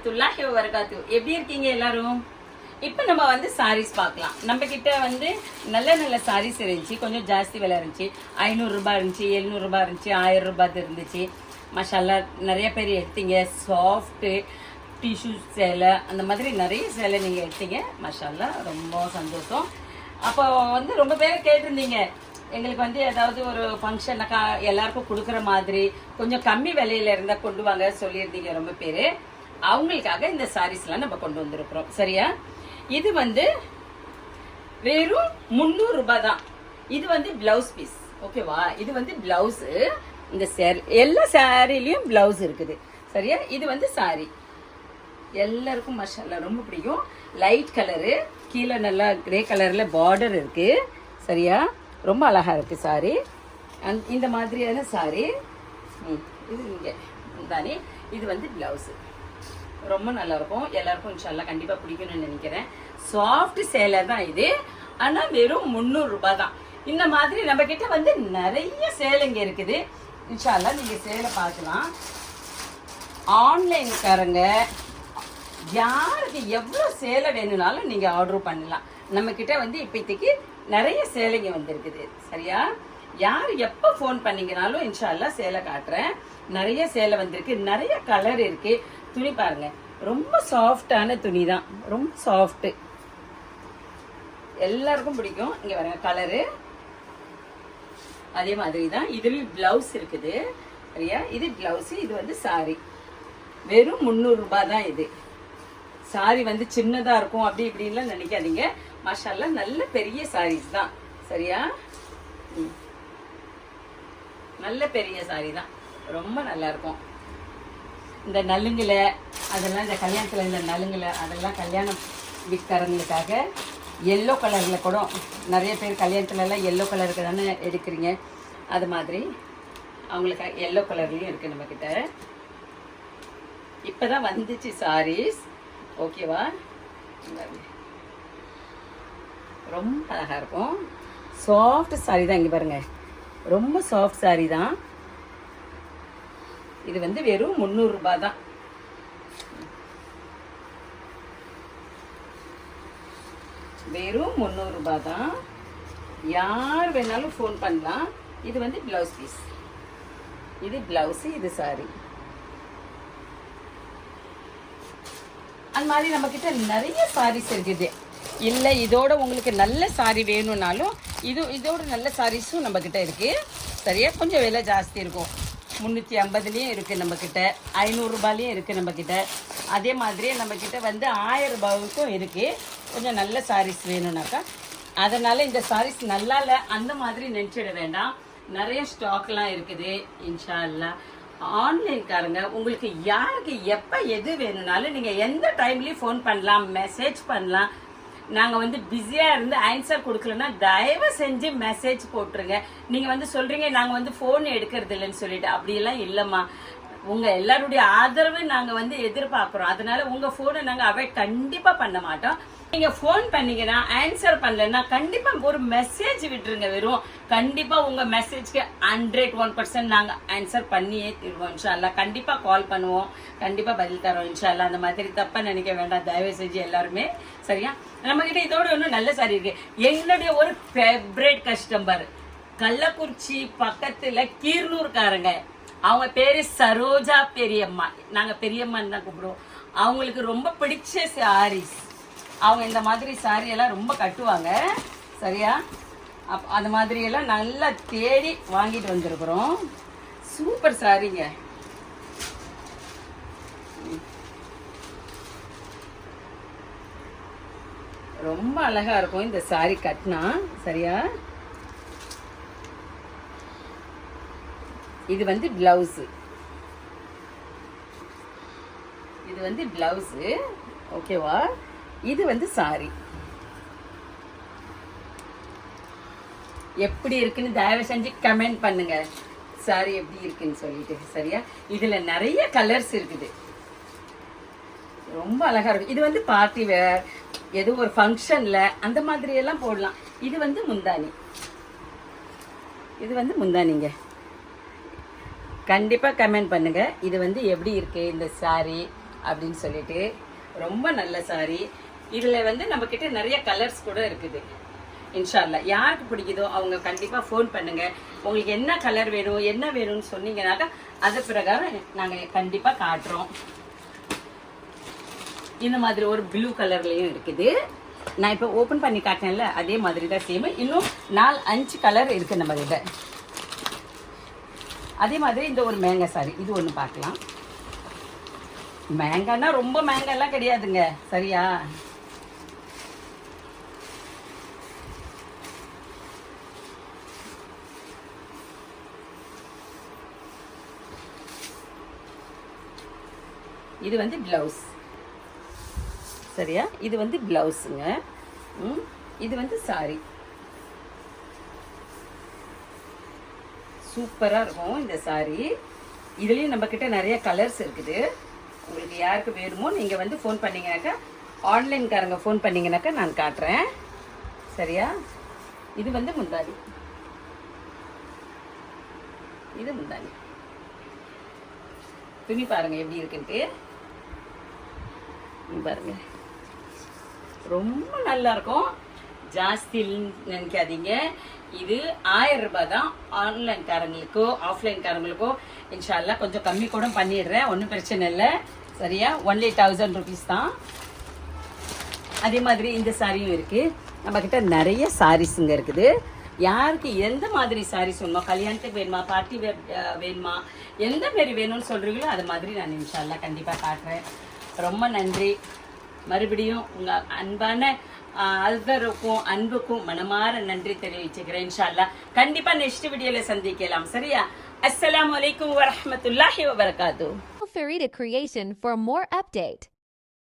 வரஹ்மத்துல்லாஹி வபரகாத்துஹு. எப்படி இருக்கீங்க எல்லாரும்? இப்போ நம்ம வந்து சாரீஸ் பார்க்கலாம். நம்ம கிட்ட வந்து நல்ல நல்ல சாரீஸ் இருந்துச்சு. கொஞ்சம் ஜாஸ்தி விலை இருந்துச்சு. 500 ரூபாய் இருந்துச்சு, 700 ரூபாய் இருந்துச்சு, 1000 ரூபாய் இருந்துச்சு. மாஷால்லா நிறைய பேர் எடுத்தீங்க. சாஃப்ட்டு டிஷ்யூ சேலை அந்த மாதிரி நிறைய சேலை நீங்கள் எடுத்தீங்க. மாஷால்லா ரொம்ப சந்தோஷம். அப்போ வந்து ரொம்ப பேர் கேட்டிருந்தீங்க, எங்களுக்கு வந்து ஏதாவது ஒரு ஃபங்க்ஷனுக்கா எல்லாருக்கும் கொடுக்குற மாதிரி கொஞ்சம் கம்மி விலையில இருந்தால் கொண்டு வாங்க சொல்லியிருந்தீங்க ரொம்ப பேர். அவங்களுக்காக இந்த சாரீஸ்லாம் நம்ம கொண்டு வந்திருக்கிறோம். சரியா? இது வந்து வெறும் 300 ரூபாய் தான். இது வந்து பிளவுஸ் பீஸ். ஓகேவா? இது வந்து பிளவுஸு. இந்த சேரீ எல்லா சாரிலையும் பிளவுஸ் இருக்குது. சரியா? இது வந்து சாரி எல்லாருக்கும் மாஷால்லா ரொம்ப பிடிக்கும். லைட் கலரு, கீழே நல்லா கிரே கலரில் பார்டர் இருக்குது. சரியா? ரொம்ப அழகாக இருக்குது சாரி. இந்த மாதிரியான சாரி. இது இங்கே தானே. இது வந்து ப்ளவுஸு ரொம்ப நல்லாயிருக்கும். எல்லாருக்கும் இன்ஷால்லா கண்டிப்பாக பிடிக்கும்னு நினைக்கிறேன். சாஃப்ட் சேலை தான் இது. ஆனால் வெறும் 300 ரூபாய் தான். இந்த மாதிரி நம்மக்கிட்ட வந்து நிறைய சேலைங்க இருக்குது. இன்ஷால்லா நீங்கள் சேலை பார்க்கலாம். ஆன்லைன்காரங்க யாருக்கு எவ்வளோ சேலை வேணும்னாலும் நீங்கள் ஆர்டர் பண்ணலாம். நம்மக்கிட்ட வந்து இப்போதைக்கு நிறைய சேலைங்க வந்துருக்குது. சரியா? யார் எப்போ ஃபோன் பண்ணிங்கனாலும் இன்ஷால்லா சேலை காட்டுறேன். நிறைய சேலை வந்திருக்கு. நிறைய கலர் இருக்கு. துணி பாருங்க, ரொம்ப சாஃப்டான துணி தான். ரொம்ப சாஃப்ட்டு, எல்லாருக்கும் பிடிக்கும். இங்க பாருங்க கலரு அதே மாதிரி தான். இதுலயும் பிளவுஸ் இருக்குது. சரியா? இது பிளவுஸ், இது வந்து சாரி. வெறும் 300 ரூபாய் தான். இது சாரி வந்து சின்னதா இருக்கும் அப்படி இப்படின்லாம் நினைக்காதீங்க. மாஷால்லா நல்ல பெரிய சாரீஸ் தான். சரியா? நல்ல பெரிய சாரி தான். ரொம்ப நல்லா இருக்கும். இந்த நலுங்குல அதெல்லாம், இந்த கல்யாணத்தில் இந்த நலுங்குல அதெல்லாம் கல்யாணம் வீட்டுக்காரங்களுக்காக எல்லோ கலரில் கூட நிறைய பேர் கல்யாணத்துலலாம் எல்லோ கலருக்கு தானே எடுக்கிறீங்க. அது மாதிரி அவங்களுக்கு எல்லோ கலர்லேயும் இருக்குது நம்மக்கிட்ட. இப்போ தான் வந்துச்சு சாரீஸ். ஓகேவா? ரொம்ப அழகாக இருக்கும். சாஃப்ட் சாரி தான். இங்கே பாருங்க, ரொம்ப சாஃப்ட் சாரி தான். இது வந்து வெறும் 300 ரூபாய் தான். வெறும் 300 ரூபாய் தான். யார் வேணாலும் ஃபோன் பண்ணலாம். இது வந்து பிளவுஸ் பீஸ். இது பிளவுஸு, இது சாரி. அந்த மாதிரி நம்மக்கிட்ட நிறைய சாரீஸ் இருக்குது. இல்லை இதோட உங்களுக்கு நல்ல சாரி வேணும்னாலும் இதோட நல்ல சாரீஸும் நம்மக்கிட்ட இருக்குது. சரியா? கொஞ்சம் விலை ஜாஸ்தி இருக்கும். 350லேயும் இருக்குது நம்மக்கிட்ட, 500 ரூபாயிலையும் இருக்குது நம்மக்கிட்ட. அதே மாதிரியே நம்மக்கிட்ட வந்து 1000 ரூபாய்க்கும் இருக்குது. கொஞ்சம் நல்ல சாரீஸ் வேணும்னாக்கா. அதனால் இந்த சாரீஸ் நல்லா இல்லை அந்த மாதிரி நினச்சிட வேண்டாம். நிறைய ஸ்டாக்லாம் இருக்குது. இன்ஷா அல்லா ஆன்லைன்காரங்க உங்களுக்கு யாருக்கு எப்போ எது வேணும்னாலும் நீங்கள் எந்த டைம்லேயும் ஃபோன் பண்ணலாம், மெசேஜ் பண்ணலாம். நாங்கள் வந்து பிஸியாக இருந்து ஆன்சர் கொடுக்கலன்னா தயவு செஞ்சு மெசேஜ் போட்டுருங்க. நீங்கள் வந்து சொல்கிறீங்க நாங்கள் வந்து ஃபோன் எடுக்கிறது இல்லைன்னு சொல்லிட்டு. அப்படியெல்லாம் இல்லைம்மா. உங்கள் எல்லாருடைய ஆதரவு நாங்கள் வந்து எதிர்பார்க்குறோம். அதனால உங்கள் ஃபோனை நாங்கள் அவாய்ட் கண்டிப்பாக பண்ண மாட்டோம். நீங்கள் ஃபோன் பண்ணீங்கன்னா ஆன்சர் பண்ணலன்னா கண்டிப்பாக ஒரு மெசேஜ் விட்டுருங்க. வெறும் கண்டிப்பாக உங்கள் மெசேஜ்க்கு 101% நாங்கள் ஆன்சர் பண்ணியே தருவோம். இன்ஷால்லா கண்டிப்பாக கால் பண்ணுவோம், கண்டிப்பாக பதில் தரோம். இன்ஷால்லா அந்த மாதிரி தப்பாக நினைக்க வேண்டாம் தயவு செஞ்சு எல்லாருமே. சரியா? நம்மக்கிட்ட இதோட ஒன்றும் நல்ல சாரி இருக்கு. எங்களுடைய ஒரு ஃபேவரட் கஸ்டமர் கள்ளக்குறிச்சி பக்கத்தில் கீர்னூர்காரங்க. அவங்க பேரு சரோஜா பெரியம்மா. நாங்கள் பெரியம்மான்னு தான் கூப்பிடுவோம். அவங்களுக்கு ரொம்ப பிடிச்ச சாரீஸ். அவங்க இந்த மாதிரி சாரி எல்லாம் ரொம்ப கட்டுவாங்க. சரியா? அந்த மாதிரி எல்லாம் நல்லா தேடி வாங்கிட்டு வந்திருக்கிறோம். சூப்பர் சாரிங்க. ரொம்ப அழகா இருக்கும் இந்த சாரி கட்டினா. சரியா? இது வந்து பிளவுஸு. இது வந்து பிளவுஸு. ஓகேவா? இது வந்து சாரி. எப்படி இருக்குன்னு தயவு செஞ்சு கமெண்ட் பண்ணுங்க. சாரி எப்படி இருக்குன்னு சொல்லிட்டு. சரியா? இதுல நிறைய கலர்ஸ் இருக்குது. ரொம்ப அழகா இருக்கும். இது வந்து பார்ட்டி வேர், ஏதோ ஒரு ஃபங்க்ஷன்ல அந்த மாதிரி எல்லாம் போடலாம். இது வந்து முந்தானி. இது வந்து முந்தானிங்க. கண்டிப்பாக கமெண்ட் பண்ணுங்கள். இது வந்து எப்படி இருக்குது இந்த சாரீ அப்படின்னு சொல்லிட்டு ரொம்ப நல்ல சாரி. இதில் வந்து நம்மக்கிட்ட நிறைய கலர்ஸ் கூட இருக்குது. இன்ஷா அல்லாஹ் யாருக்கு பிடிக்குதோ அவங்க கண்டிப்பாக ஃபோன் பண்ணுங்கள். உங்களுக்கு என்ன கலர் வேணும் என்ன வேணும்னு சொன்னீங்கன்னாக்கா அது பிரகாரம் நாங்கள் கண்டிப்பாக காட்டுறோம். இந்த மாதிரி ஒரு ப்ளூ கலர்லேயும் இருக்குது. நான் இப்போ ஓப்பன் பண்ணி காட்டினேன்ல அதே மாதிரி தான் சேம். இன்னும் 4-5 கலர் இருக்குது நம்ம கிட்ட. அதே மாதிரி இந்த ஒரு மேங்கா சாரி இது ஒன்று பார்க்கலாம். மேங்கானா ரொம்ப மேங்காலாம் கிடையாதுங்க, சரியா? இது வந்து ப்ளவுஸ், சரியா? இது வந்து ப்ளவுஸுங்க. இது வந்து சாரி. சூப்பராக இருக்கும் இந்த சாரி. இதுலேயும் நம்மக்கிட்ட நிறைய கலர்ஸ் இருக்குது. உங்களுக்கு யாருக்கு வேணுமோ நீங்கள் வந்து ஃபோன் பண்ணிங்கனாக்கா, ஆன்லைன்காரங்க ஃபோன் பண்ணிங்கனாக்கா நான் காட்டுறேன், சரியா? இது வந்து முந்தானி. இது முந்தானி. துணி பாருங்கள் எப்படி இருக்குன்ட்டு. பாருங்க ரொம்ப நல்லா இருக்கும். ஜாஸ்தி நினைக்காதீங்க. இது 1000 ரூபாய் தான். ஆன்லைன்காரங்களுக்கோ ஆஃப்லைன்காரங்களுக்கோ இன்ஷால்லா கொஞ்சம் கம்மி கூட பண்ணிடுறேன், ஒன்றும் பிரச்சனை இல்லை, சரியா? ஒன்லி 1000 rupees தான். அதே மாதிரி இந்த சாரியும் இருக்குது. நம்மக்கிட்ட நிறைய சாரீஸுங்க இருக்குது. யாருக்கு எந்த மாதிரி சாரீஸ் வேணுமா, கல்யாணத்துக்கு வேணுமா, பார்ட்டி வேணுமா, எந்த மாரி வேணும்னு சொல்கிறீங்களோ அது மாதிரி நான் இன்ஷால்லா கண்டிப்பாக காட்டுறேன். ரொம்ப நன்றி. மறுபடியும் உங்கள் அன்பான அல்வருக்கும் அன்புக்கும் மனமார நன்றி தெரிவிச்சுக்கிறேன். இன்ஷால்லா கண்டிப்பாக நெக்ஸ்ட் வீடியோவில் சந்திக்கலாம், சரியா? அஸ்ஸலாமு அலைக்கும் வரஹ்மத்துல்லாஹி வபரகாத்துஹு. Farida Creation for more update.